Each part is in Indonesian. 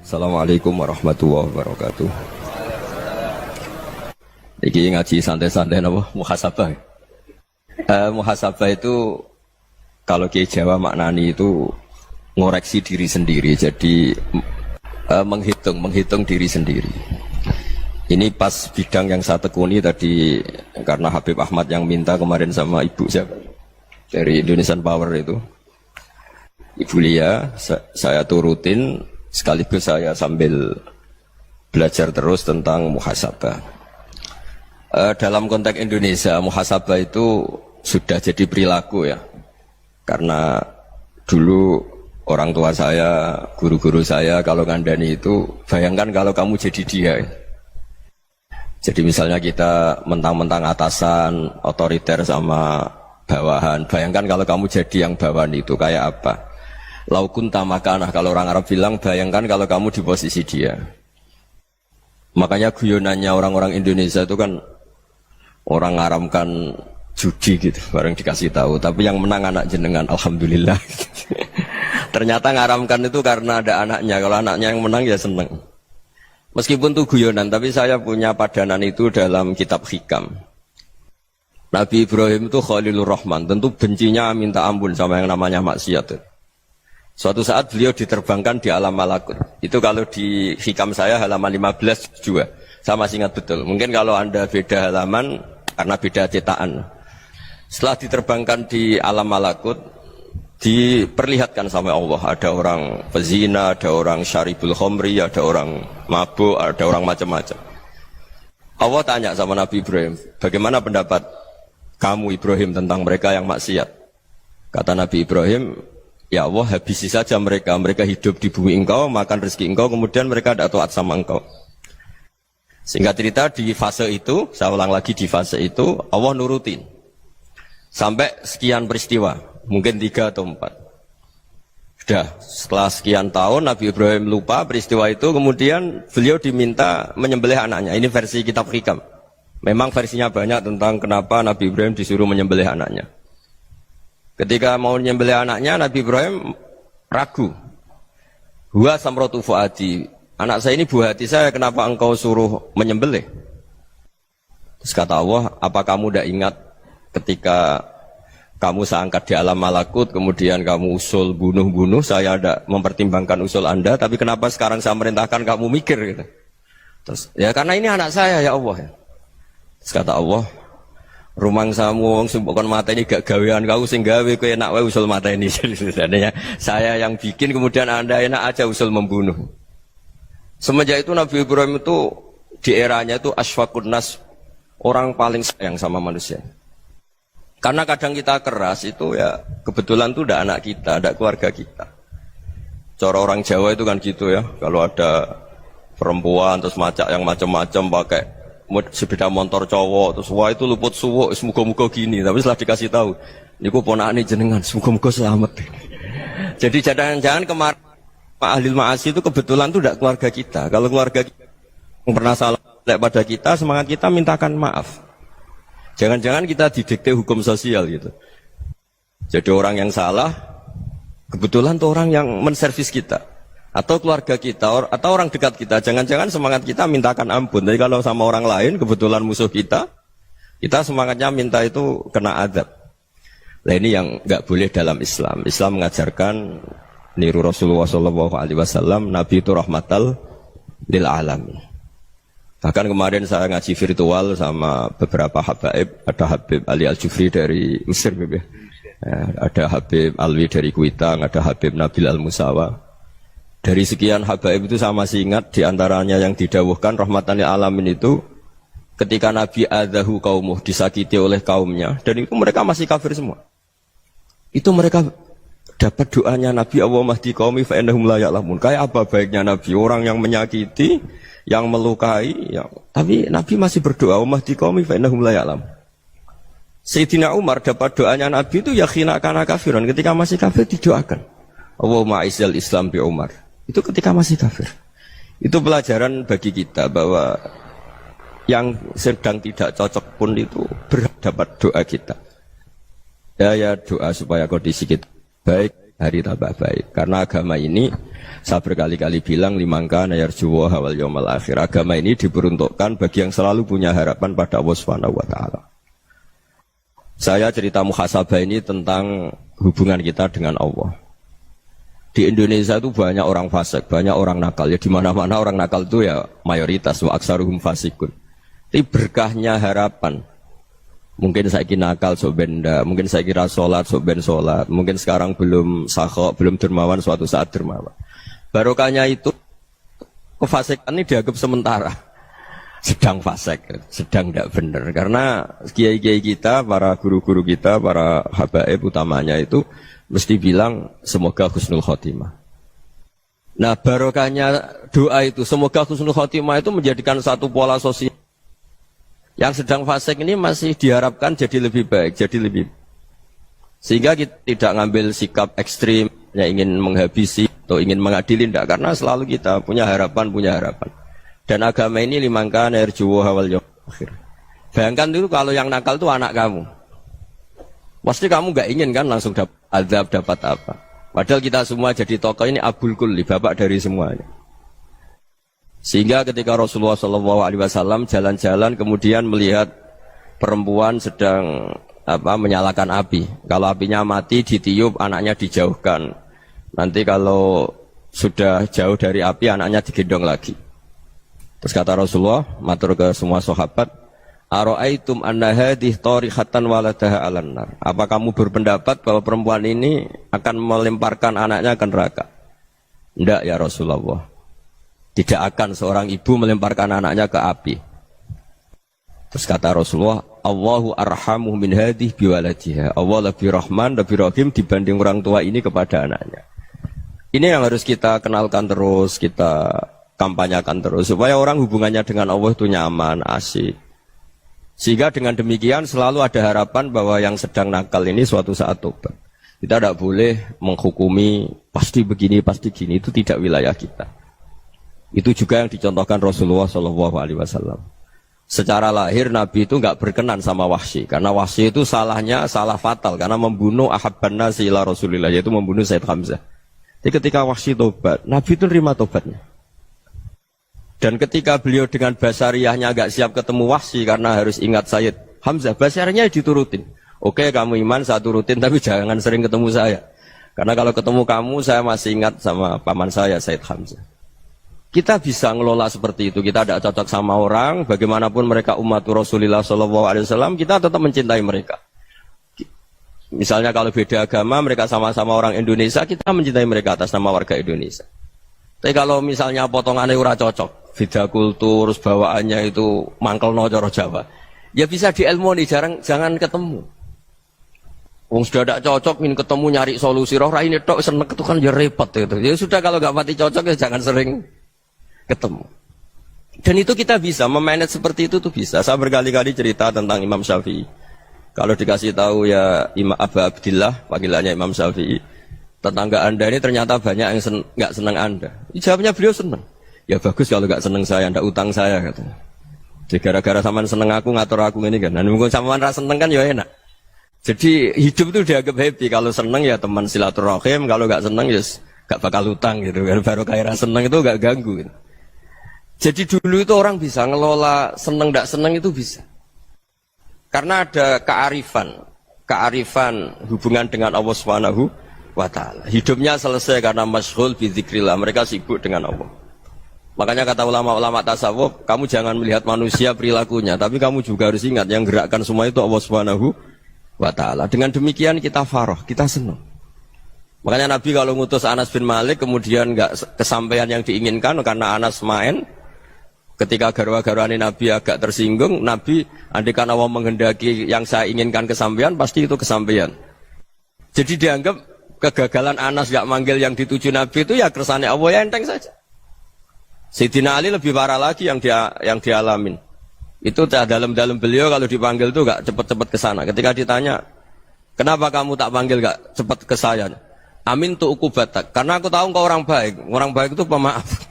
Assalamualaikum warahmatullahi wabarakatuh. Iki ngaji santai-santai napa muhasabah. Muhasabah itu kalau Kiai Jawa maknani itu ngoreksi diri sendiri. Jadi menghitung diri sendiri. Ini pas bidang yang saya tekuni tadi karena Habib Ahmad yang minta kemarin sama ibu siapa dari Indonesian Power itu. Ibu Lia, saya turutin sekaligus saya sambil belajar terus tentang muhasabah. Dalam konteks Indonesia, muhasabah itu sudah jadi perilaku ya. Karena dulu orang tua saya, guru-guru saya kalau ngandani itu, bayangkan kalau kamu jadi dia. Jadi misalnya kita mentang-mentang atasan, otoriter sama bawahan. Bayangkan kalau kamu jadi yang bawahan itu kayak apa? Laukun tamakanah, kalau orang Arab bilang, bayangkan kalau kamu di posisi dia. Makanya guyonannya orang-orang Indonesia itu kan orang ngaramkan judi gitu, bareng dikasih tahu. Tapi yang menang anak jenengan, alhamdulillah. Ternyata ngaramkan itu karena ada anaknya. Kalau anaknya yang menang ya seneng. Meskipun itu guyonan, tapi saya punya padanan itu dalam kitab Hikam. Nabi Ibrahim itu Khalilur Rahman, tentu bencinya minta ampun sama yang namanya maksiat. Suatu saat beliau diterbangkan di alam malakut. Itu kalau di Hikam saya halaman 15 juga. Saya masih ingat betul. Mungkin kalau Anda beda halaman karena beda cetakan. Setelah diterbangkan di alam malakut, diperlihatkan sama Allah. Ada orang pezina, ada orang syaribul khomri, ada orang mabuk, ada orang macam-macam. Allah tanya sama Nabi Ibrahim, bagaimana pendapat kamu Ibrahim tentang mereka yang maksiat? Kata Nabi Ibrahim, ya Allah, habisi saja mereka. Mereka hidup di bumi engkau, makan rezeki engkau, kemudian mereka tidak taat sama engkau. Singkat cerita, di fase itu, saya ulang lagi, di fase itu, Allah nurutin. Sampai sekian peristiwa, mungkin 3 atau 4. Sudah, setelah sekian tahun, Nabi Ibrahim lupa peristiwa itu, kemudian beliau diminta menyembelih anaknya. Ini versi kitab Hikam. Memang versinya banyak tentang kenapa Nabi Ibrahim disuruh menyembelih anaknya. Ketika mau menyembelih anaknya, Nabi Ibrahim ragu. Huwa samratu fuadi. Anak saya ini buah hati saya, kenapa engkau suruh menyembelih? Terus kata Allah, apa kamu tidak ingat ketika kamu saya angkat di alam malakut, kemudian kamu usul bunuh-bunuh, saya tidak mempertimbangkan usul Anda, tapi kenapa sekarang saya merintahkan kamu mikir? Gitu. Terus, ya karena ini anak saya ya Allah. Terus kata Allah, rumang samu wong sing kon mateni gak gawean kau sing gawe kowe enak wae usul mateni. Sebenarnya saya yang bikin kemudian Anda enak aja usul membunuh. Semenjak itu Nabi Ibrahim itu di eranya itu asfaqun nas, orang paling sayang sama manusia. Karena kadang kita keras itu ya kebetulan itu udah anak kita, ada keluarga kita. Cara orang Jawa itu kan gitu ya, kalau ada perempuan terus macak yang macam-macam pakai sepeda motor cowok, terus wah itu luput suwuk, semoga-moga gini. Tapi setelah dikasih tahu, niku ponakane jenengan, semoga-moga selamat. Jadi jangan-jangan kemarin Pak Ahlil Ma'asi itu kebetulan itu tidak keluarga kita. Kalau keluarga kita yang pernah salah pada kita, semangat kita mintakan maaf. Jangan-jangan kita didikte hukum sosial gitu. Jadi orang yang salah, kebetulan itu orang yang menservis kita. Atau keluarga kita, atau orang dekat kita. Jangan-jangan semangat kita mintakan ampun. Jadi kalau sama orang lain, kebetulan musuh kita semangatnya minta itu kena adab. Nah ini yang nggak boleh dalam Islam. Islam mengajarkan niru Rasulullah SAW, Nabi itu rahmatal lil alamin. Bahkan kemarin saya ngaji virtual sama beberapa habaib, ada Habib Ali Al-Jufri dari Mesir, ya, ada Habib Alwi dari Kuitang, ada Habib Nabil Al-Musawa. Dari sekian habaib itu saya masih ingat diantaranya yang didawuhkan rahmatan lil alamin itu ketika Nabi adahu kaumuh, disakiti oleh kaumnya, dan itu mereka masih kafir semua. Itu mereka dapat doanya Nabi, Allahumma hdi qaumi fa innahum la ya'lamun. Kayak apa baiknya Nabi, orang yang menyakiti, yang melukai, tapi Nabi masih berdoa, Allahumma hdi qaumi fa innahum la ya'lamun. Sayyidina Umar dapat doanya Nabi itu yakhina kana kafiran, ketika masih kafir didoakan. Allahumma aizzal Islam bi Umar. Itu ketika masih kafir. Itu pelajaran bagi kita bahwa yang sedang tidak cocok pun itu berdapat doa kita. Ya doa supaya kondisi kita baik, hari tambah baik. Karena agama ini saya berkali-kali bilang limangka nayarjuwa hawal yawmal akhir. Agama ini diperuntukkan bagi yang selalu punya harapan pada Allah Subhanahu wa taala. Saya cerita muhasabah ini tentang hubungan kita dengan Allah. Di Indonesia itu banyak orang fasik, banyak orang nakal. Ya di mana-mana orang nakal itu ya mayoritas wa aksaruhum fasikun. Tapi berkahnya harapan. Mungkin saya kira nakal sok benda, mungkin saya kira sholat sok ben sholat, mungkin sekarang belum sakhok, belum dermawan, suatu saat dermawan. Barokahnya itu kefasikan ini dianggap sementara. Sedang fasik, sedang tidak benar. Karena kiai-kiai kita, para guru-guru kita, para habaib utamanya itu mesti bilang semoga husnul khotimah. Nah barokahnya doa itu semoga husnul khotimah itu menjadikan satu pola sosial. Yang sedang fasik ini masih diharapkan jadi lebih baik, jadi lebih. Sehingga kita tidak ngambil sikap ekstrim yang ingin menghabisi atau ingin mengadili, tidak. Karena selalu kita punya harapan. Dan agama ini limangka nerjuwo hawal yawmal akhir. Bayangkan dulu kalau yang nakal itu anak kamu. Pasti kamu gak ingin kan langsung dapat azab, dapat apa. Padahal kita semua jadi tokoh ini abul kulli, bapak dari semuanya. Sehingga ketika Rasulullah SAW jalan-jalan kemudian melihat perempuan sedang menyalakan api. Kalau apinya mati ditiup, anaknya dijauhkan. Nanti kalau sudah jauh dari api, anaknya digendong lagi. Terus kata Rasulullah, matur ke semua sahabat, Aro'aitum anna hadih tarihatan waladaha alan nar. Apa kamu berpendapat bahwa perempuan ini akan melemparkan anaknya ke neraka? Tidak ya Rasulullah. Tidak akan seorang ibu melemparkan anaknya ke api. Terus kata Rasulullah, Allahu arhamu min hadih biwaladiha. Allah lebih rahman, lebih rahim dibanding orang tua ini kepada anaknya. Ini yang harus kita kenalkan terus, kita kampanyakan terus, supaya orang hubungannya dengan Allah itu nyaman, asik. Sehingga dengan demikian selalu ada harapan bahwa yang sedang nakal ini suatu saat tobat. Kita tidak boleh menghukumi pasti begini, pasti gini, itu tidak wilayah kita. Itu juga yang dicontohkan Rasulullah SAW. Secara lahir Nabi itu nggak berkenan sama Wahsy, karena Wahsy itu salahnya salah fatal, karena membunuh ahabban nasi ila Rasulillah, yaitu membunuh Said Hamzah. Jadi ketika Wahsy tobat, Nabi itu terima tobatnya. Dan ketika beliau dengan basariyahnya agak siap ketemu Wahsy karena harus ingat Sayyid Hamzah, basariyahnya diturutin. Oke, kamu iman, saya turutin, tapi jangan sering ketemu saya. Karena kalau ketemu kamu, saya masih ingat sama paman saya, Sayyid Hamzah. Kita bisa ngelola seperti itu. Kita tidak cocok sama orang, bagaimanapun mereka umat Rasulullah SAW, kita tetap mencintai mereka. Misalnya kalau beda agama, mereka sama-sama orang Indonesia, kita mencintai mereka atas nama warga Indonesia. Tapi kalau misalnya potongannya ora cocok, beda kultur, bawaannya itu mangkel no coro Jawa, ya bisa diilmoni, jangan ketemu. Wong sudah tidak cocok, ingin ketemu nyari solusi, roh ini tok seneng itu kan ya repot gitu. Ya sudah kalau nggak pati cocok ya jangan sering ketemu. Dan itu kita bisa memanage seperti itu tuh bisa. Saya berkali-kali cerita tentang Imam Syafi'i. Kalau dikasih tahu ya Imam Abu Abdillah, panggilannya Imam Syafi'i, tetangga anda ini ternyata banyak yang nggak senang anda. Jawabnya beliau senang. Ya bagus kalau nggak senang saya, ndak utang saya katanya. Jadi gara-gara saman seneng aku ngatur aku ini kan. Nah mungkin saman rasa seneng kan ya enak. Jadi hidup itu dianggap happy. Kalau seneng ya teman silaturahim, kalau nggak seneng ya nggak bakal utang gitu kan. Baru kayak rasa seneng itu nggak ganggu. Gitu. Jadi dulu itu orang bisa ngelola seneng ndak seneng itu bisa. Karena ada kearifan hubungan dengan Allah Subhanahu wa ta'ala. Hidupnya selesai karena masyghul bi dzikrillah, mereka sibuk dengan Allah. Makanya kata ulama-ulama tasawuf, kamu jangan melihat manusia perilakunya, tapi kamu juga harus ingat yang gerakkan semua itu Allah Subhanahu wa ta'ala. Dengan demikian kita farah, kita senang. Makanya Nabi kalau ngutus Anas bin Malik kemudian enggak kesampaian yang diinginkan karena Anas main, ketika garwa-garwani Nabi agak tersinggung, Nabi andaikan Allah menghendaki yang saya inginkan kesampaian, pasti itu kesampaian. Jadi dianggap kegagalan Anas gak manggil yang dituju Nabi itu ya kersane Allah, ya enteng saja. Sayyidina Ali lebih parah lagi yang dialamin. Itu dalam beliau kalau dipanggil itu gak cepat-cepat ke sana. Ketika ditanya, kenapa kamu tak panggil gak cepat ke saya? Amin tu ukubatak. Karena aku tahu engkau orang baik. Orang baik itu pemaaf.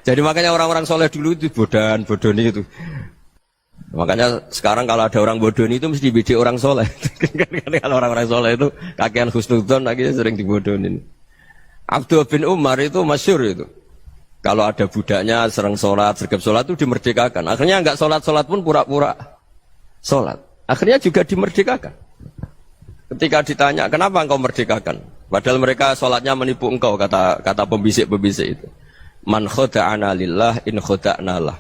Jadi makanya orang-orang soleh dulu itu bodoh itu. Makanya sekarang kalau ada orang bodoh itu mesti bidik orang soleh. Kalau orang-orang soleh itu kakean husnudzon akhirnya sering dibodohin. Abdullah bin Umar itu masyhur itu. Kalau ada budaknya sering sholat, sergap sholat itu dimerdekakan. Akhirnya enggak sholat pun pura-pura sholat. Akhirnya juga dimerdekakan. Ketika ditanya, kenapa engkau merdekakan? Padahal mereka sholatnya menipu engkau, kata pembisik-pembisik itu. Man khoda'ana lillah in khoda'na lah.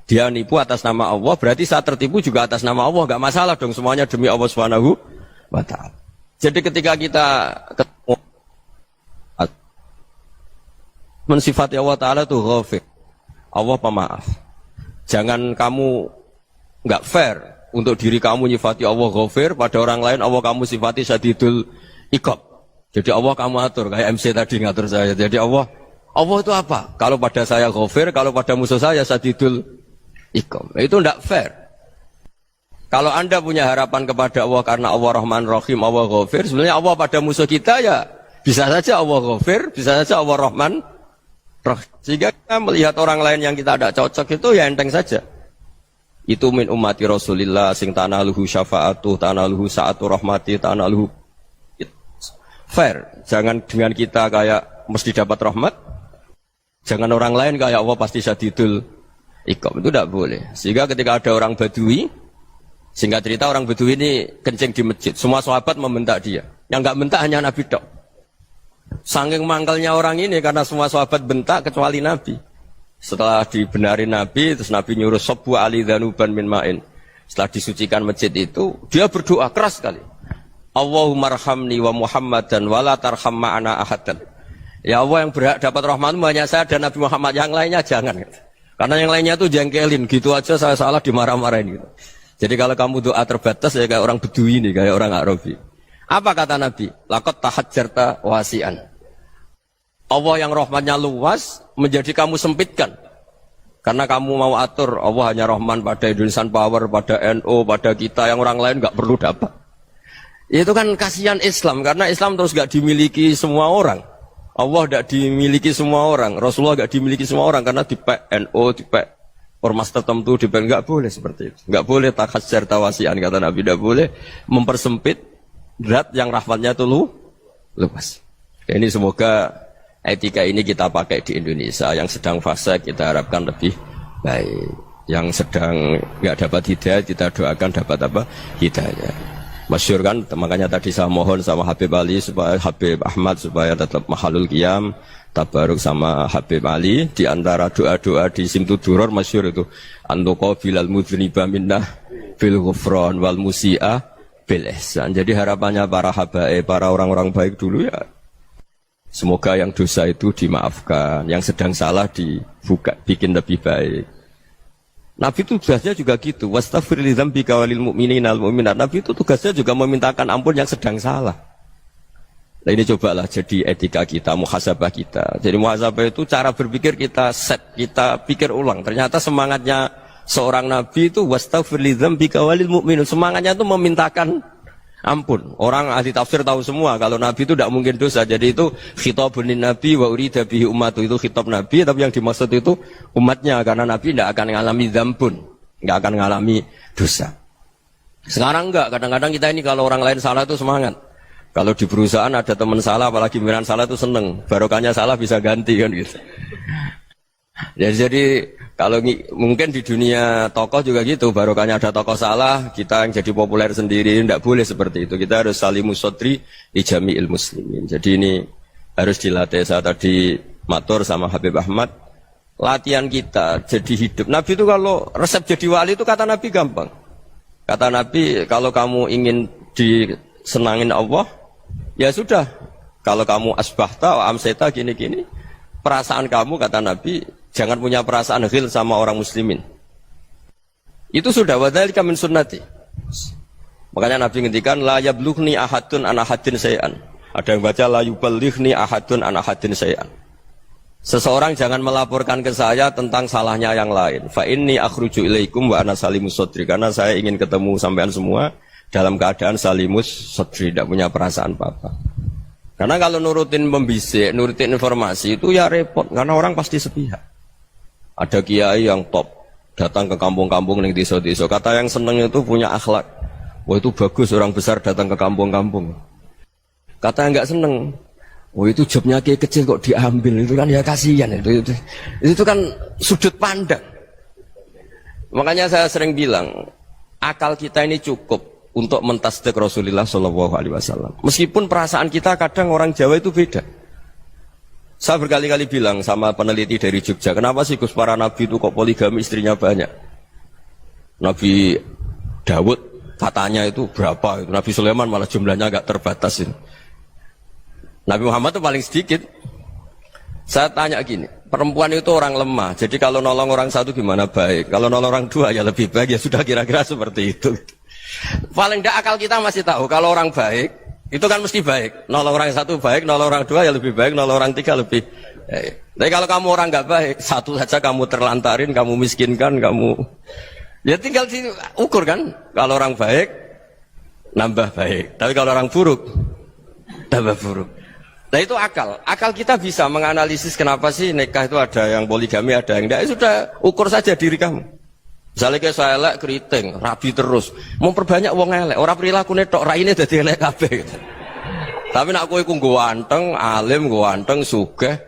Dia nipu atas nama Allah, berarti saat tertipu juga atas nama Allah. Enggak masalah dong, semuanya demi Allah Subhanahu wa ta'ala. Jadi ketika kita ketemu mensifati Allah Ta'ala itu ghafir, Allah pemaaf. Jangan kamu enggak fair untuk diri kamu nyifati Allah ghafir, pada orang lain Allah kamu sifati syadidul iqab. Jadi Allah kamu atur, kayak MC tadi ngatur saya. Jadi Allah itu apa? Kalau pada saya ghafir, kalau pada musuh saya syadidul iqab. Itu tidak fair. Kalau Anda punya harapan kepada Allah karena Allah Rahman Rahim, Allah ghafir, sebenarnya Allah pada musuh kita ya bisa saja Allah ghafir, bisa saja Allah Rahman Rahim. Sehingga kita melihat orang lain yang kita tidak cocok itu ya enteng saja. Itu min ummati Rasulillah sing tanaluhu syafa'atu, tanaluhu sa'atu rahmati, tanaluhu fair. Jangan dengan kita kayak mesti dapat rahmat. Jangan orang lain kayak Allah pasti syadidul iqab. Itu tidak boleh. Sehingga ketika ada orang Badui, singkat cerita orang Badui ini kencing di masjid. Semua sahabat membentak dia. Yang enggak bentak hanya Nabi tok. Saking mangkalnya orang ini karena semua sahabat bentak kecuali Nabi. Setelah dibenarin Nabi, terus Nabi nyuruh sabbu ali dhanuban min ma'in. Setelah disucikan masjid itu, dia berdoa keras sekali. Allahumma arhamni wa Muhammadan wa la tarham ma'ana ahadan. Ya Allah, yang berhak dapat rahmatmu hanya saya dan Nabi Muhammad, yang lainnya jangan. Karena yang lainnya itu jengkelin, gitu aja saya salah dimarah-marahin gitu. Jadi kalau kamu doa terbatas ya kayak orang Bedui ini, kayak orang Arabi. Apa kata Nabi? Laqad tahajjarta wasi'an. Allah yang rahmatnya luas menjadi kamu sempitkan. Karena kamu mau atur Allah hanya rahman pada Indonesian Power, pada NU, pada kita, yang orang lain nggak perlu dapat. Itu kan kasihan Islam, karena Islam terus nggak dimiliki semua orang. Allah nggak dimiliki semua orang, Rasulullah nggak dimiliki semua orang, karena di NU, di ormas tertentu, di nggak boleh seperti itu. Nggak boleh takhasyar tawasian, kata Nabi, nggak boleh mempersempit zat yang rahmatnya itu luas. Ini semoga etika ini kita pakai di Indonesia. Yang sedang fase kita harapkan lebih baik. Yang sedang nggak dapat hidayah kita doakan dapat apa? Hidayah. Masyhur kan, makanya tadi saya mohon sama Habib Ali supaya Habib Ahmad supaya tetap mahalul qiyam, tabaruk sama Habib Ali. Di antara doa-doa di Simtud Duror masyhur itu antuqa bilal mudhniba minnah bil ghufran wal musi'a bil ihsan. Jadi harapannya para habaib, para orang-orang baik dulu ya, semoga yang dosa itu dimaafkan, yang sedang salah dibuka, bikin lebih baik. Nabi itu tugasnya juga gitu. Wastaghfir li dzambika walil mu'minina wal mu'minat. Nabi itu tugasnya juga memintakan ampun yang sedang salah. Nah ini cobalah jadi etika kita, muhasabah kita. Jadi muhasabah itu cara berpikir kita set, kita pikir ulang. Ternyata semangatnya seorang Nabi itu wastaghfir li dzambika walil mu'minun. Semangatnya itu memintakan ampun. Orang ahli tafsir tahu semua kalau Nabi itu tidak mungkin dosa. Jadi itu khitabun Nabi wa urida bihi ummatu, itu khitab Nabi, tapi yang dimaksud itu umatnya, karena Nabi tidak akan mengalami dzambun, tidak akan mengalami dosa. Sekarang enggak, kadang-kadang kita ini kalau orang lain salah itu semangat. Kalau di perusahaan ada teman salah, apalagi pimpinan salah itu seneng. Barokahnya salah bisa ganti kan gitu. Ya, jadi kalau mungkin di dunia tokoh juga gitu, barokahnya ada tokoh salah, kita yang jadi populer sendiri, tidak boleh seperti itu. Kita harus salimus sodri di jami'il muslimin. Jadi ini harus dilatih. Saya tadi matur sama Habib Ahmad, latihan kita jadi hidup. Nabi itu kalau resep jadi wali itu kata Nabi gampang. Kata Nabi, kalau kamu ingin disenangin Allah, ya sudah. Kalau kamu asbahta, amseta, gini-gini, perasaan kamu, kata Nabi, jangan punya perasaan ghil sama orang muslimin. Itu sudah wadzalika min sunnati. Makanya Nabi ngendikan la yablughni ahadun an ahadin syai'an. Ada yang baca la yuballighni ahadun an ahadin syai'an. Seseorang jangan melaporkan ke saya tentang salahnya yang lain. Fa inni akhruju ilaikum wa ana salimus sadri. Karena saya ingin ketemu sampean semua dalam keadaan salimus sadri, tidak punya perasaan apa-apa. Karena kalau nurutin pembisik, nurutin informasi itu ya repot, karena orang pasti sepihak. Ada kiai yang top, datang ke kampung-kampung ning desa-desa. Kata yang seneng itu punya akhlak. Wah itu bagus orang besar datang ke kampung-kampung. Kata yang enggak seneng, wah itu jobnya kiai kecil kok diambil, itu kan ya kasihan itu kan sudut pandang. Makanya saya sering bilang, akal kita ini cukup untuk mentasdik Rasulullah Shallallahu Alaihi Wasallam. Meskipun perasaan kita kadang orang Jawa itu beda. Saya berkali-kali bilang sama peneliti dari Jogja, kenapa sih Gus para nabi itu kok poligami istrinya banyak? Nabi Dawud katanya itu berapa? Itu Nabi Sulaiman malah jumlahnya agak terbatas ini. Nabi Muhammad itu paling sedikit. Saya tanya gini, perempuan itu orang lemah, jadi kalau nolong orang satu gimana baik, kalau nolong orang dua ya lebih baik, ya sudah kira-kira seperti itu. Paling tidak akal kita masih tahu, kalau orang baik, itu kan mesti baik. Nolong orang satu baik, nolong orang dua ya lebih baik, nolong orang tiga lebih baik. Tapi kalau kamu orang nggak baik, satu saja kamu terlantarin, kamu miskinkan, kamu... Ya tinggal diukur kan, kalau orang baik, nambah baik. Tapi kalau orang buruk, tambah buruk. Nah itu akal. Akal kita bisa menganalisis kenapa sih nikah itu ada yang poligami, ada yang enggak. Ya sudah, ukur saja diri kamu. Misalnya kayak saya elek, keriting, rabi terus. Mau perbanyak wong elek. Orang perilaku netok, raine dadi elek kabeh. Tapi nak kowe ku ganteng, alim, ganteng, sugih.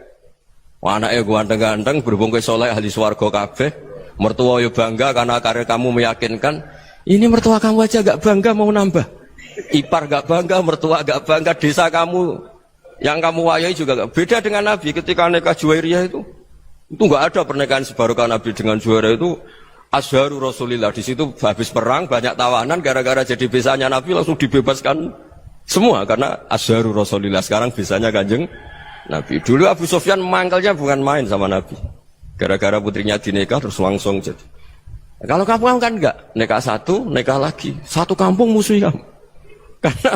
Anake ganteng-ganteng, berhubung kowe saleh ahli swarga kabeh. Mertua yo bangga karena karir kamu meyakinkan. Ini mertua kamu aja gak bangga mau nambah. Ipar gak bangga, mertua gak bangga, desa kamu yang kamu wayai juga gak beda dengan Nabi ketika nikah Juwairiyah itu gak ada pernikahan sebarokah Nabi dengan Juwairiyah itu Azharu Rasulillah. Di situ habis perang banyak tawanan, gara-gara jadi besanya Nabi langsung dibebaskan semua karena Azharu Rasulillah. Sekarang besanya Kanjeng Nabi. Dulu Abu Sufyan mangkalnya bukan main sama Nabi, gara-gara putrinya dinikah terus langsung jadi. Kalau kamu kan enggak, nikah satu, nikah lagi, satu kampung musuh kamu. Karena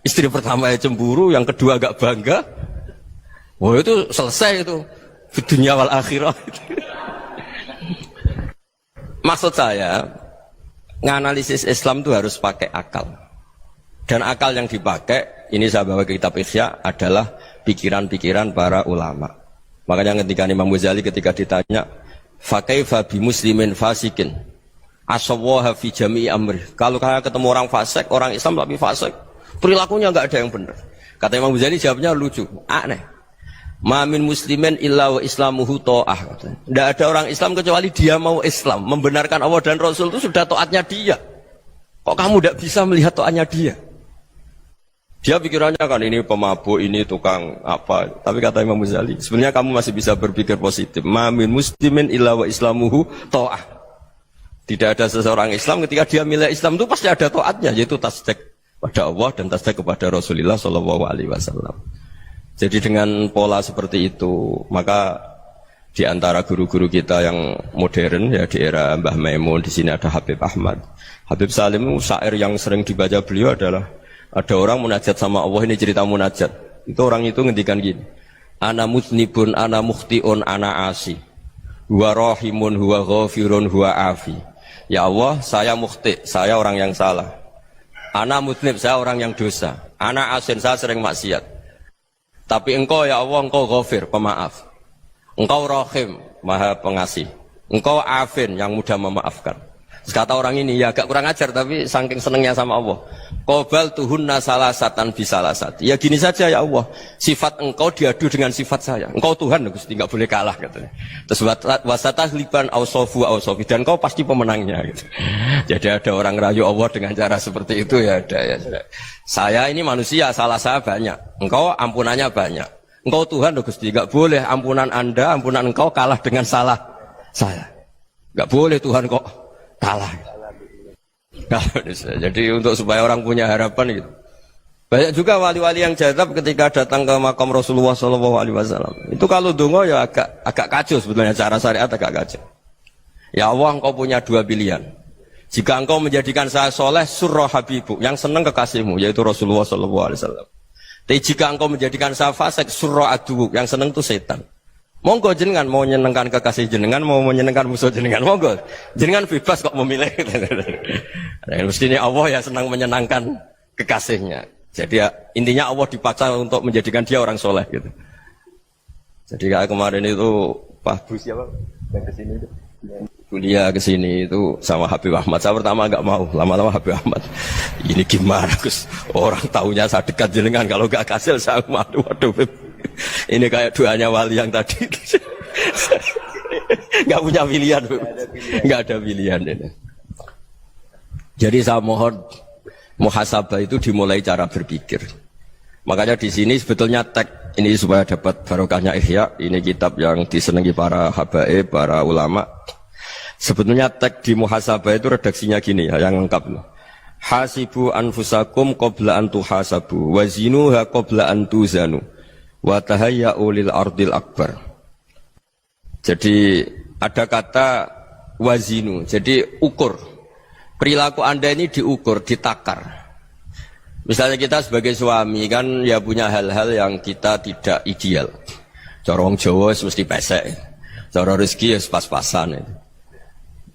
istri pertama ya cemburu, yang kedua agak bangga. Wah itu selesai itu di dunia wal akhirah. Maksud saya, nganalisis Islam itu harus pakai akal. Dan akal yang dipakai, ini saya bawa ke kitab Ihya, adalah pikiran-pikiran para ulama. Makanya ketika Imam Ghazali ketika ditanya, fakaifa bi muslimin fasikin asawwaha fi jami'i amri. Kalau kalian ketemu orang fasik, orang Islam tapi fasik, perilakunya enggak ada yang benar. Kata Imam Ghazali jawabnya lucu, aneh. Ma min muslimin illa wa islamuhu ta'ah. Tidak ada orang Islam kecuali dia mau Islam, membenarkan Allah dan Rasul itu sudah taatnya dia. Kok kamu tidak bisa melihat taatnya dia? Dia pikirannya kan ini pemabuk, ini tukang apa. Tapi kata Imam Ghazali, sebenarnya kamu masih bisa berpikir positif. Ma min muslimin illa wa islamuhu ta'ah. Tidak ada seseorang Islam ketika dia milih Islam itu pasti ada taatnya, yaitu tasdik pada Allah dan tasdik kepada Rasulullah Shallallahu Alaihi Wasallam. Jadi dengan pola seperti itu, maka di antara guru-guru kita yang modern ya di era Mbah Maimun, di sini ada Habib Ahmad. Habib Salim syair yang sering dibaca beliau adalah ada orang munajat sama Allah, ini cerita munajat. Itu orang itu ngendikan gini, ana mutnibun, ana mukhtiun, ana asi, huwa rahimun, huwa ghafirun, huwa afi. Ya Allah, saya mukhti, saya orang yang salah. Ana mutnib, saya orang yang dosa. Ana asin, saya sering maksiat. Tapi engkau ya Allah, engkau ghafir, pemaaf. Engkau rahim, maha pengasih. Engkau afin, yang mudah memaafkan. Kata orang ini, ya agak kurang ajar, tapi saking senengnya sama Allah. Qobal tuhunna salasatan bisalasat. Ya gini saja ya Allah, sifat engkau diadu dengan sifat saya. Engkau Tuhan, Gusti, enggak boleh kalah katanya. Terus wasatahliban ausofu ausofi, dan engkau pasti pemenangnya gitu. Jadi ada orang rayu Allah dengan cara seperti itu ya ada ya. Saya ini manusia, salah saya banyak. Engkau ampunannya banyak. Engkau Tuhan, Gusti, enggak boleh ampunan Anda, ampunan engkau kalah dengan salah saya. Enggak boleh Tuhan kok kalah. Jadi untuk supaya orang punya harapan gitu. Banyak juga wali-wali yang jadab ketika datang ke makam Rasulullah SAW. Itu kalau dongo ya agak kacau sebetulnya, cara syariat agak kacau. Ya Allah, engkau punya dua pilihan. Jika engkau menjadikan saya soleh, surah habibu, yang senang kekasihmu, yaitu Rasulullah SAW. Tapi jika engkau menjadikan saya fasik, surah adubu, yang senang itu setan. Monggo jenengan mau menyenangkan kekasih jenengan, mau menyenangkan musuh jenengan, monggo. Jenengan bebas kok memilih. Nah, mestinya Allah ya senang menyenangkan kekasihnya. Jadi ya, intinya Allah dipaksa untuk menjadikan dia orang soleh gitu. Jadi kayak kemarin itu Pak Bus siapa yang kesini itu. kuliah ke sini itu sama Habib Ahmad. Saya pertama nggak mau, lama-lama Habib Ahmad. Ini gimana Gus? Orang tahunya saya dekat jenengan, kalau nggak kasil saya waduh, Habib. Ini kayak doanya wali yang tadi. Nggak punya pilihan, nggak ada pilihan. Ini. Jadi saya mohon muhasabah itu dimulai cara berpikir. Makanya di sini sebetulnya tag ini supaya dapat barokahnya Ihya. Ini kitab yang disenangi para habaib, para ulama. Sebetulnya tag di muhasabah itu redaksinya gini ya, yang lengkap. Hasibu anfusakum qabla an tuhasabu wa zinuha qabla an tuzanu wa tahayya'u lil ardil akbar. Jadi ada kata wazinu, jadi ukur. Perilaku Anda ini diukur, ditakar. Misalnya kita sebagai suami kan ya punya hal-hal yang kita tidak ideal. Cara wong Jawa mesti pesek. Cara rezeki ya pas-pasan.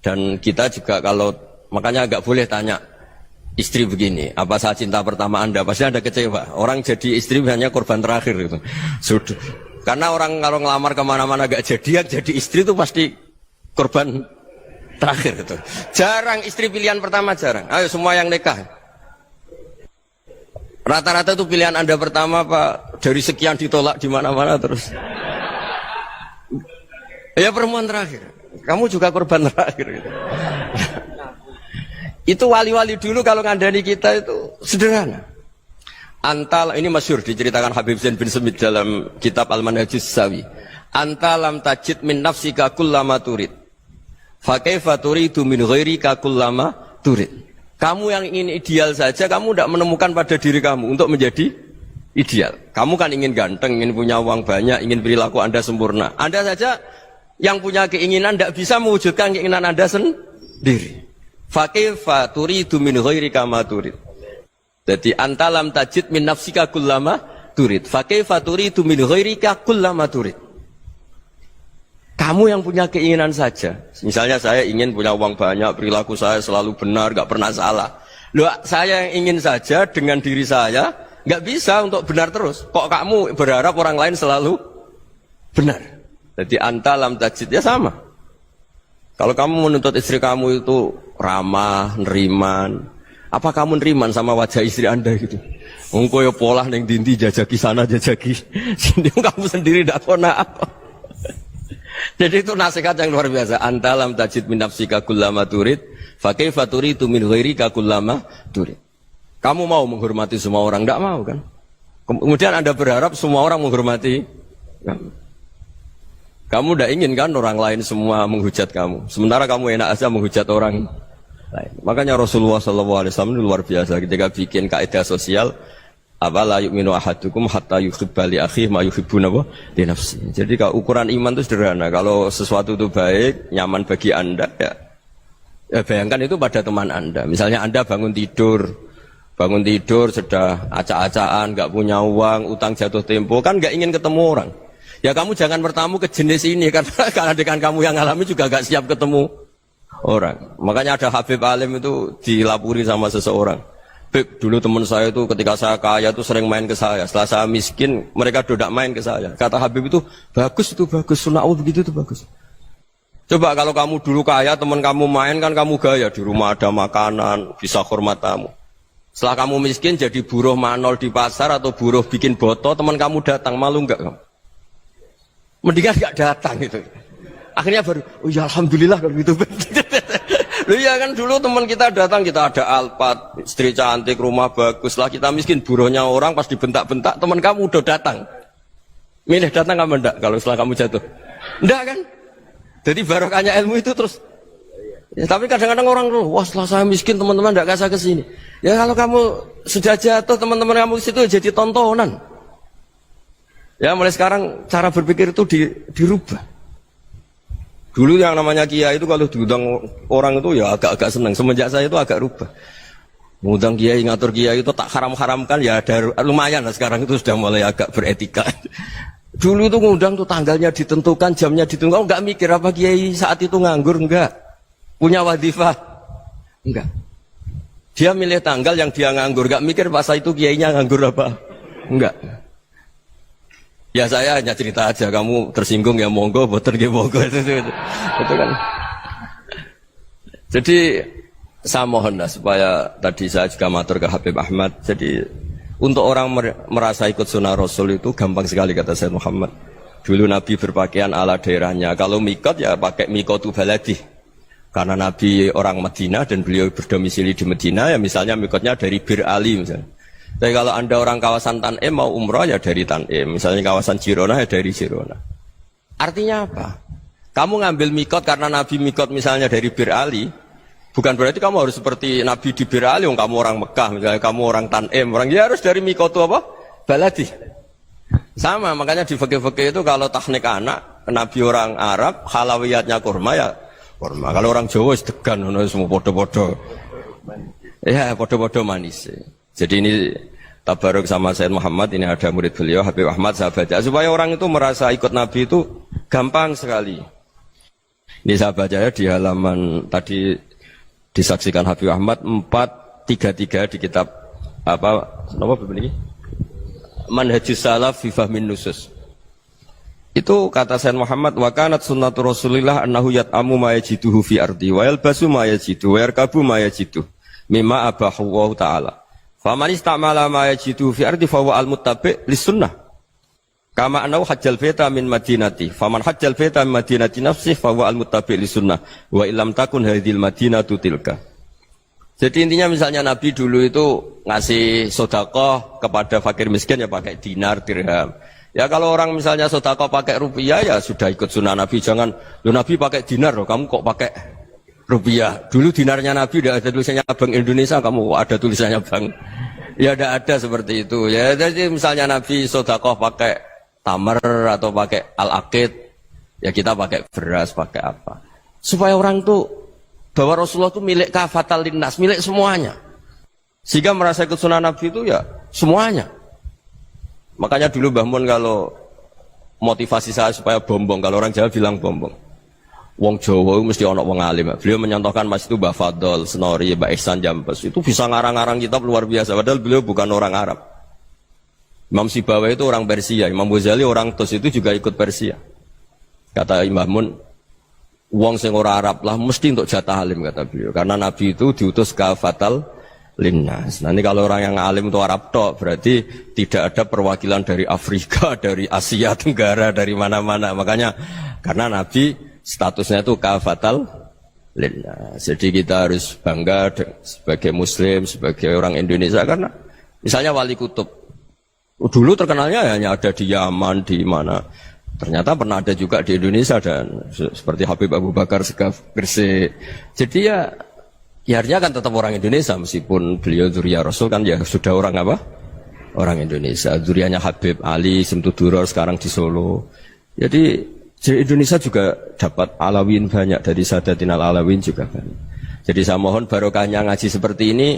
Dan kita juga kalau makanya nggak boleh tanya istri begini, apa saya cinta pertama Anda? Pasti Anda kecewa. Orang jadi istri hanya korban terakhir gitu. Sudah. Karena orang kalau ngelamar kemana-mana gak jadi, yang jadi istri itu pasti korban terakhir gitu. Jarang istri pilihan pertama, jarang. Ayo semua yang nikah. Rata-rata itu pilihan Anda pertama Pak, dari sekian ditolak di mana-mana terus. Ya perempuan terakhir. Kamu juga korban terakhir gitu. Itu wali-wali dulu kalau ngandani kita itu sederhana. Antal ini masyhur diceritakan Habib Zain bin Semit dalam kitab Al-Manhajus Sawi. Antalam tajid min nafsika kullama turid. Fa kaifa turidu min ghairika kullama turid. Kamu yang ingin ideal saja kamu tidak menemukan pada diri kamu untuk menjadi ideal. Kamu kan ingin ganteng, ingin punya uang banyak, ingin perilaku Anda sempurna. Anda saja yang punya keinginan tidak bisa mewujudkan keinginan Anda sendiri. Fa kaifa turidu min ghairika ma turid. Jadi antalam tajid min nafsika kullama turid. Fa kaifa turidu min ghairika kullama turid. Kamu yang punya keinginan saja. Misalnya saya ingin punya uang banyak, perilaku saya selalu benar, gak pernah salah. Loh, saya yang ingin saja dengan diri saya, gak bisa untuk benar terus. Kok kamu berharap orang lain selalu benar? Jadi antalam tajid ya sama. Kalau kamu menuntut istri kamu itu ramah, neriman, apa kamu neriman sama wajah istri Anda gitu? Engkau ya pola neng dinti jajaki sana jajaki sini, kamu sendiri tidak pernah apa. Jadi itu nasihat yang luar biasa. Antalam tajid min nafsika kullama turid, fa kaifa turidu min ghairika kullama turid. Kamu mau menghormati semua orang, tidak mau kan? Kemudian Anda berharap semua orang menghormati kamu. Kamu tidak ingin kan orang lain semua menghujat kamu. Sementara kamu enak aja menghujat orang lain. Makanya Rasulullah SAW luar biasa ketika bikin kaidah sosial. Apa la yu'minu ahadukum hatta yuhibba li akhihi ma yuhibbu li nafsihi. Jadi kalau ukuran iman itu sederhana. Kalau sesuatu itu baik, nyaman bagi Anda ya bayangkan itu pada teman Anda. Misalnya Anda bangun tidur sudah acak-acakan, enggak punya uang, utang jatuh tempo, kan enggak ingin ketemu orang. Ya kamu jangan bertamu ke jenis ini karena dengan kamu yang alami juga enggak siap ketemu orang. Makanya ada Habib Alim itu dilapuri sama seseorang. Beb, dulu teman saya itu ketika saya kaya itu sering main ke saya. Setelah saya miskin, mereka tidak main ke saya. Kata Habib itu bagus, sunnah Allah begitu itu bagus. Coba kalau kamu dulu kaya, teman kamu main kan kamu gaya. Di rumah ada makanan, bisa hormat tamu. Setelah kamu miskin jadi buruh manol di pasar atau buruh bikin boto, teman kamu datang, malu enggak kamu? Mendingan enggak datang gitu. Akhirnya baru, oh ya alhamdulillah kalau gitu. Loh ya kan dulu teman kita datang, kita ada Alphard, istri cantik, rumah bagus lah, kita miskin, buruhnya orang pas dibentak-bentak, teman kamu udah datang. Milih datang apa enggak kalau setelah kamu jatuh? Enggak kan? Jadi barokahnya ilmu itu terus. Ya, tapi kadang-kadang orang tuh, wah setelah saya miskin teman-teman enggak kasih ke sini. Ya kalau kamu sudah jatuh, teman-teman kamu situ jadi tontonan. Ya mulai sekarang cara berpikir itu dirubah. Dulu yang namanya kiai itu kalau diundang orang itu ya agak-agak senang. Semenjak saya itu agak rubah. Mengundang kiai, ngatur kiai itu tak haram-haramkan ya ada lumayan lah sekarang itu sudah mulai agak beretika. Dulu itu ngundang tuh tanggalnya ditentukan, jamnya ditentukan. Enggak mikir apa kiai saat itu nganggur, enggak. Punya wadifah, enggak. Dia milih tanggal yang dia nganggur, enggak mikir pas itu kiainya nganggur apa, enggak. Ya saya hanya cerita aja, kamu tersinggung ya monggo, boten ya monggo itu kan. Jadi saya mohon lah supaya tadi saya juga matur ke Habib Ahmad. Jadi untuk orang merasa ikut sunnah Rasul itu gampang sekali kata Sayyid Muhammad. Dulu Nabi berpakaian ala daerahnya. Kalau mikot ya pakai mikotu baladi. Karena Nabi orang Madinah dan beliau berdomisili di Madinah ya misalnya mikotnya dari Bir Ali misalnya. Tapi kalau Anda orang kawasan Tanim mau umrah ya dari Tanim. Misalnya kawasan Jirona ya dari Jirona. Artinya apa? Kamu ngambil mikot karena Nabi mikot misalnya dari Bir Ali, bukan berarti kamu harus seperti Nabi di Bir Ali, kamu orang Mekah, misalnya kamu orang Tanim, orang ya harus dari mikot itu apa? Baladi. Sama, makanya di fikih-fikih itu kalau teknik anak, Nabi orang Arab, halawiyatnya kurma ya kurma. Kalau orang Jawa sedegan, semua podo-podo. Ya, podo-podo manis. Jadi ini tabaruk sama Sayyid Muhammad, ini ada murid beliau, Habib Ahmad, sahabat. Supaya orang itu merasa ikut Nabi itu gampang sekali. Ini saya baca ya di halaman tadi disaksikan Habib Ahmad 433 di kitab apa begini? Manhajus Salaf fi Fahmin Nusus. Itu kata Sayyid Muhammad wa kanat sunnatu Rasulillah annahu yat'amu ma yajiduhu fi ardi wa yalbasu ma yajidu wa yarkabu ma yajidu mimma abahu wa ta'ala. Faman istamala ma yajiduhu fi ardi fa huwa al-muttabi' lis sunnah. Kama anau hajjal beta min madinati. Faman hajjal beta min madinati nafsih fa huwa al-muttabi' li sunnah. Wa illam takun hadhil madinatu tilka. Jadi intinya misalnya Nabi dulu itu ngasih sedekah kepada fakir miskin ya pakai dinar, dirham. Ya kalau orang misalnya sedekah pakai rupiah ya sudah ikut sunnah Nabi. Jangan, lo Nabi pakai dinar loh, kamu kok pakai rupiah. Dulu dinarnya Nabi udah ada tulisannya Bank Indonesia, kamu ada tulisannya Bank. Ya tidak ada seperti itu. Ya jadi misalnya Nabi sedekah pakai tamar atau pakai al-aqid, ya kita pakai beras, pakai apa. Supaya orang tuh, bahwa Rasulullah itu milik kafatal linnas, milik semuanya. Sehingga merasa ikut sunnah Nabi itu ya semuanya. Makanya dulu Mbah Mun kalau motivasi saya supaya bombong, kalau orang Jawa bilang bombong. Wong Jawa mesti ono wong alim. Beliau menyontohkan mas itu Mbah Fadol, Senori, Mbah Ihsan Jambes. Itu bisa ngarang-ngarang kitab luar biasa, padahal beliau bukan orang Arab. Imam Sibawa itu orang Persia, Imam Ghazali orang Tus itu juga ikut Persia. Kata Imam Mun, wong sing ora Arab lah mesti untuk jatah alim kata beliau. Karena Nabi itu diutus kafatal linnas. Nanti kalau orang yang alim itu Arab tok, berarti tidak ada perwakilan dari Afrika, dari Asia Tenggara, dari mana-mana. Makanya karena Nabi statusnya itu kafatal linnas. Jadi kita harus bangga sebagai Muslim, sebagai orang Indonesia karena misalnya Wali Kutub. Dulu terkenalnya hanya ada di Yaman, di mana. Ternyata pernah ada juga di Indonesia dan seperti Habib Abu Bakar Segaf Gresik. Jadi ya artinya kan tetap orang Indonesia meskipun beliau zuriyah Rasul kan ya sudah orang apa? Orang Indonesia. Zuriyahnya Habib Ali Simtuduror sekarang di Solo. Jadi Indonesia juga dapat alawin banyak dari Sadatin al-Alawin juga banyak. Jadi saya mohon barokahnya ngaji seperti ini.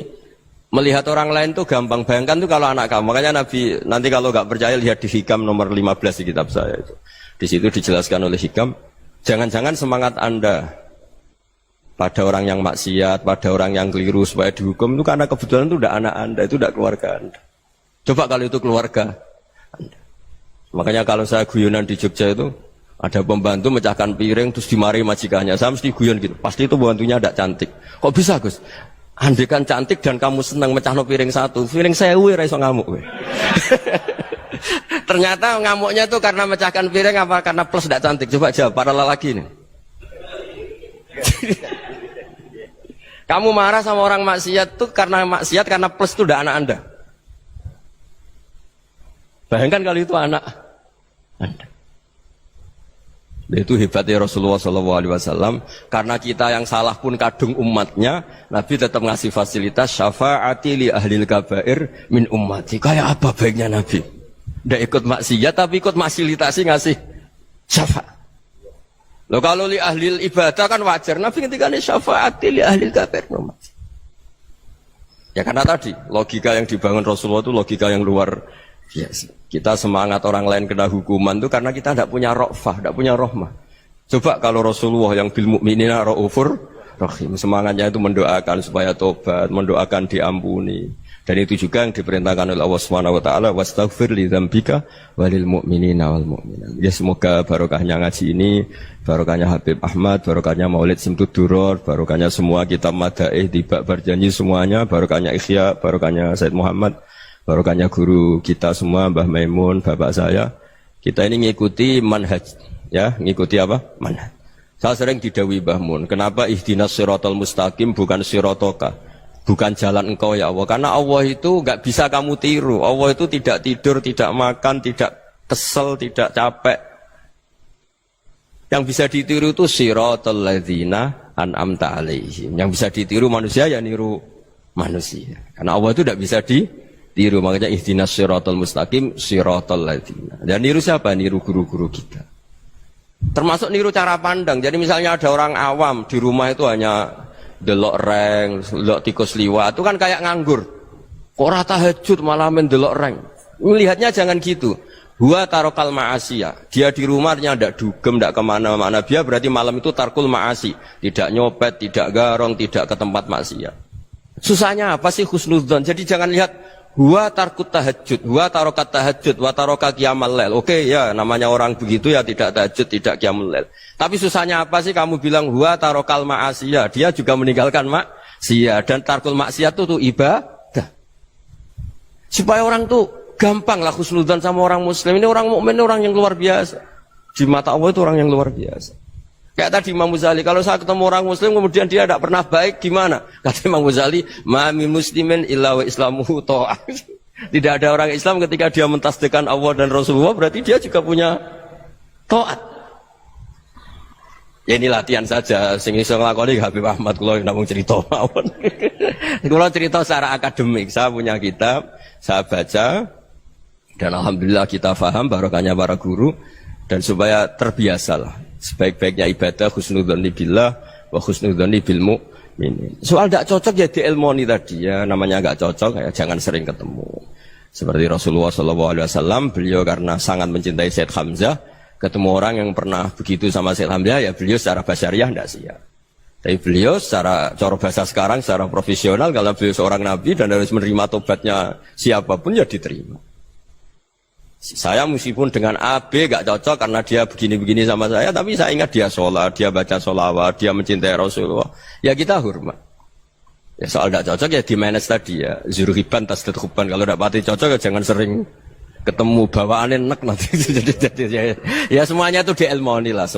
Melihat orang lain tuh gampang, bayangkan tuh kalau anak kamu. Makanya Nabi, nanti kalau nggak percaya lihat di Hikam nomor 15 di kitab saya itu. Di situ dijelaskan oleh Hikam, jangan-jangan semangat Anda pada orang yang maksiat, pada orang yang keliru supaya dihukum itu karena kebetulan itu udah anak Anda, itu udah keluarga Anda. Coba kalau itu keluarga Anda. Makanya kalau saya guyonan di Jogja itu, ada pembantu mecahkan piring terus dimarahi majikannya. Saya mesti guyon gitu, pasti itu pembantunya tidak cantik. Kok bisa Gus? Andai kan cantik dan kamu senang mecahno piring satu, piring 1000 ra iso ngamuk kowe. Ternyata ngamuknya itu karena mecahkan piring apa karena plus tidak cantik? Coba jawab para lelaki ini. Kamu marah sama orang maksiat tuh karena maksiat karena plus itu udah anak Anda. Bayangkan kalau itu anak Anda. Itu hebatnya Rasulullah SAW. Karena kita yang salah pun kadung umatnya, Nabi tetap ngasih fasilitas syafaati li ahlil kabair min ummati. Kayak apa baiknya Nabi? Tidak ikut maksiat tapi ikut fasilitasi ngasih syafaat. Loh kalau li ahlil ibadah kan wajar. Nabi ketika ini syafaati li ahlil kabair min ummati. Ya karena tadi logika yang dibangun Rasulullah itu logika yang luar biasa. Kita semangat orang lain kena hukuman itu karena kita tidak punya ra'fah, tidak punya rahmah. Coba kalau Rasulullah yang bil mu'minina ra'ufur rahim, semangatnya itu mendoakan supaya tobat, mendoakan diampuni. Dan itu juga yang diperintahkan oleh Allah Subhanahu wa taala, wastaghfir li dzambika walil mu'minina wal mu'minat. Ya semoga barokahnya ngaji ini, barokahnya Habib Ahmad, barokahnya Maulid Simtud Duror, barokahnya semua kitab madaih tiba berjanji semuanya, barokahnya Ikhya, barokahnya Said Muhammad, barokahnya guru kita semua Mbah Maimun, bapak saya. Kita ini ngikuti manhaj, ya, ngikuti apa? Manhaj. Saya sering didhawuhi Mbah Mun, kenapa ihdinas siratal mustaqim bukan siratoka? Bukan jalan engkau ya Allah, karena Allah itu enggak bisa kamu tiru. Allah itu tidak tidur, tidak makan, tidak kesel, tidak capek. Yang bisa ditiru itu siratal ladzina an'amta alaihim. Yang bisa ditiru manusia ya niru manusia. Karena Allah itu tidak bisa ditiru, makanya ihdinas siratal mustaqim siratal ladzina. Dan niru siapa? Niru guru-guru kita. Termasuk niru cara pandang. Jadi misalnya ada orang awam di rumah itu hanya delok reng, delok tikus liwat, itu kan kayak nganggur. Kok ora tahajud malah mendelok reng. Melihatnya jangan gitu. Huwa tarokal ma'asiyah. Dia di rumahnya ndak dugem, ndak kemana-mana. Dia berarti malam itu tarkul ma'asi. Tidak nyopet, tidak garong, tidak ke tempat maksiat. Susahnya apa sih husnudzon? Jadi jangan lihat huwa tarkut tahajud, huwa tarokat tahajud, wa taroka qiyamal lail. Oke ya, namanya orang begitu ya tidak tahajud, tidak qiyamul lail. Tapi susahnya apa sih kamu bilang huwa tarokal ma'asiyah? Dia juga meninggalkan maksiat, dan tarkul maksiat itu ibadah. Supaya orang tuh gampang lah husnudzon sama orang muslim. Ini orang mukmin, orang yang luar biasa. Di mata Allah itu orang yang luar biasa. Kayak tadi Imam Ghazali, kalau saya ketemu orang muslim kemudian dia tidak pernah baik, gimana? Kata Imam Ghazali, ma min muslimin illa wa islamuhu ta'ah. Tidak ada orang Islam ketika dia mentasdihkan Allah dan Rasulullah, berarti dia juga punya taat. Ya ini latihan saja, sing iso nglakoni Habib Ahmad kula namung cerita mawon. Kula cerita secara akademik, saya punya kitab, saya baca dan alhamdulillah kita paham barokahnya para guru, dan supaya terbiasalah. Sebaik-baiknya ibadah husnudzonni billah wa husnudzonni bil mu'minin. Soal tidak cocok ya diilmoni tadi ya, namanya enggak cocok ya jangan sering ketemu. Seperti Rasulullah SAW, beliau karena sangat mencintai Said Hamzah, ketemu orang yang pernah begitu sama Said Hamzah ya beliau secara basyariah tidak siap. Tapi beliau secara cara bahasa sekarang, secara profesional, kalau beliau seorang nabi dan harus menerima tobatnya siapapun ya diterima. Saya meskipun dengan A, B gak cocok karena dia begini-begini sama saya, tapi saya ingat dia sholat, dia baca sholawat, dia mencintai Rasulullah, ya kita hormat. Ya soal gak cocok ya di manage tadi ya, zurhiban tasdid khubban. Kalau gak pati cocok ya jangan sering ketemu, bawaannya enak nanti. jadi ya semuanya itu diilmoni lah.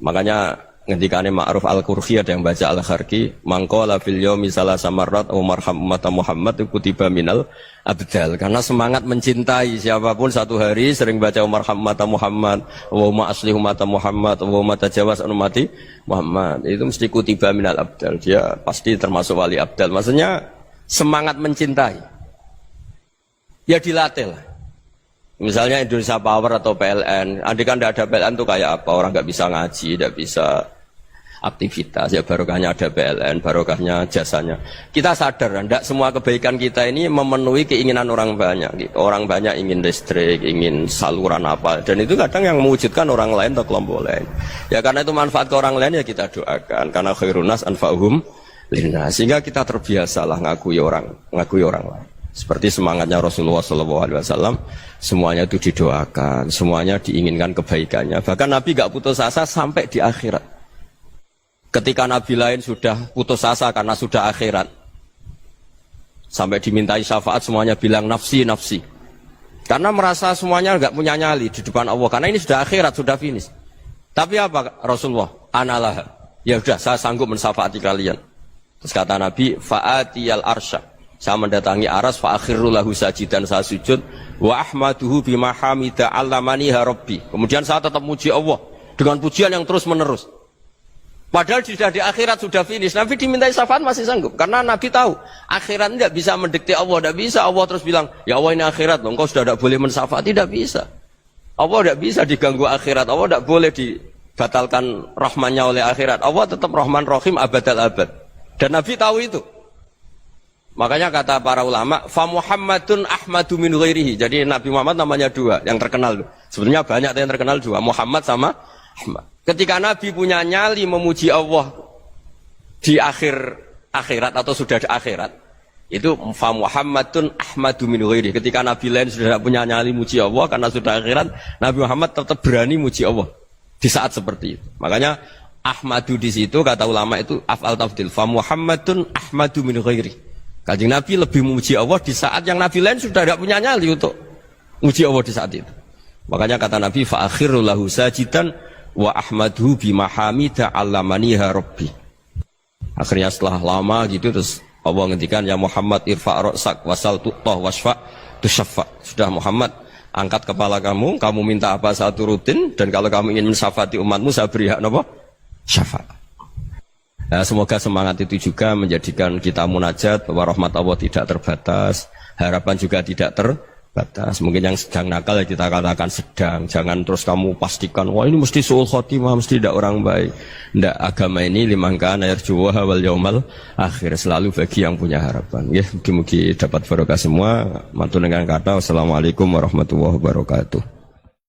Makanya ngendikane Ma'ruf Al-Qurhi ada yang baca Al-Kharki, mangqala fil yaumi salasa marrat wa marham ummata Muhammad kutiba minal abdal. Karena semangat mencintai siapapun satu hari sering baca marham ummata Muhammad wa ma aslih ummata Muhammad wa ma tajawaz an ummati Muhammad, itu mesti kutiba minal abdal. Dia pasti termasuk wali abdal. Maksudnya semangat mencintai ya dilatih lah. Misalnya Indonesia Power atau PLN, andai kan tidak ada PLN itu kayak apa? Orang nggak bisa ngaji, tidak bisa aktivitas, ya barokahnya ada PLN, barokahnya jasanya. Kita sadar, tidak semua kebaikan kita ini memenuhi keinginan orang banyak. Gitu. Orang banyak ingin listrik, ingin saluran apa, dan itu kadang yang mewujudkan orang lain atau kelompok lain. Ya karena itu manfaat ke orang lain ya kita doakan, karena khairunas anfa'uhum linnas. Sehingga kita terbiasalah ngakui orang lain. Seperti semangatnya Rasulullah SAW, semuanya itu didoakan, semuanya diinginkan kebaikannya. Bahkan Nabi gak putus asa sampai di akhirat. Ketika Nabi lain sudah putus asa karena sudah akhirat, sampai dimintai syafaat semuanya bilang nafsi, nafsi. Karena merasa semuanya gak punya nyali di depan Allah. Karena ini sudah akhirat, sudah finish. Tapi apa Rasulullah? Analah. Ya sudah, saya sanggup mensyafaati kalian. Terus kata Nabi, fa'atiyal arsya. Saya mendatangi aras, fa'akhirru lahu sajidan, saya sujud, wa ahmaduhu bima hamida allamaniha rabbi. Kemudian saya tetap muji Allah dengan pujian yang terus menerus. Padahal sudah di akhirat, sudah finish. Nabi dimintai syafaat masih sanggup. Karena Nabi tahu, akhirat tidak bisa mendikte Allah. Tidak bisa Allah terus bilang, ya Allah ini akhirat, engkau sudah tidak boleh mensyafaat. Tidak bisa. Allah tidak bisa diganggu akhirat. Allah tidak boleh dibatalkan rahmannya oleh akhirat. Allah tetap rahman rahim abadal abad. Dan Nabi tahu itu. Makanya kata para ulama, fa Muhammadun ahmadu min ghairihi. Jadi Nabi Muhammad namanya dua, yang terkenal. Sebenarnya banyak yang terkenal dua, Muhammad sama Ahmad. Ketika Nabi punya nyali memuji Allah di akhirat atau sudah di akhirat, Itu fa Muhammadun ahmadu min ghairi. Ketika nabi lain sudah tidak punya nyali muji Allah karena sudah akhirat, Nabi Muhammad tetap berani muji Allah di saat seperti itu. Makanya ahmadu di situ kata ulama itu af'al tafdil. Fa Muhammadun ahmadu min ghairi. Kanjeng Nabi lebih memuji Allah di saat yang nabi lain sudah tidak punya nyali untuk muji Allah di saat itu. Makanya kata Nabi fa akhiru lahu sajidan wa ahmadhu bi mahamida 'allamaniha rabbi. Akhirnya setelah lama gitu terus Allah ngendikan ya Muhammad irfa' ra'sak wasal tu'tah wasfa' tusyaffa. Sudah Muhammad, angkat kepala kamu minta apa saya turutin, dan kalau kamu ingin mensyafaati umatmu saya beri hak apa? Syafaat. Nah, semoga semangat itu juga menjadikan kita munajat bahwa rahmat Allah tidak terbatas, harapan juga tidak terbatas. Mungkin yang sedang nakal ya kita katakan sedang, jangan terus kamu pastikan wah ini mesti suul khotimah, mesti tidak orang baik. Tidak, agama ini liman kana yarju wal yaumal akhir, selalu bagi yang punya harapan. Ya, mugi-mugi dapat barokah semua. Mantu dengan kata wassalamualaikum warahmatullahi wabarakatuh.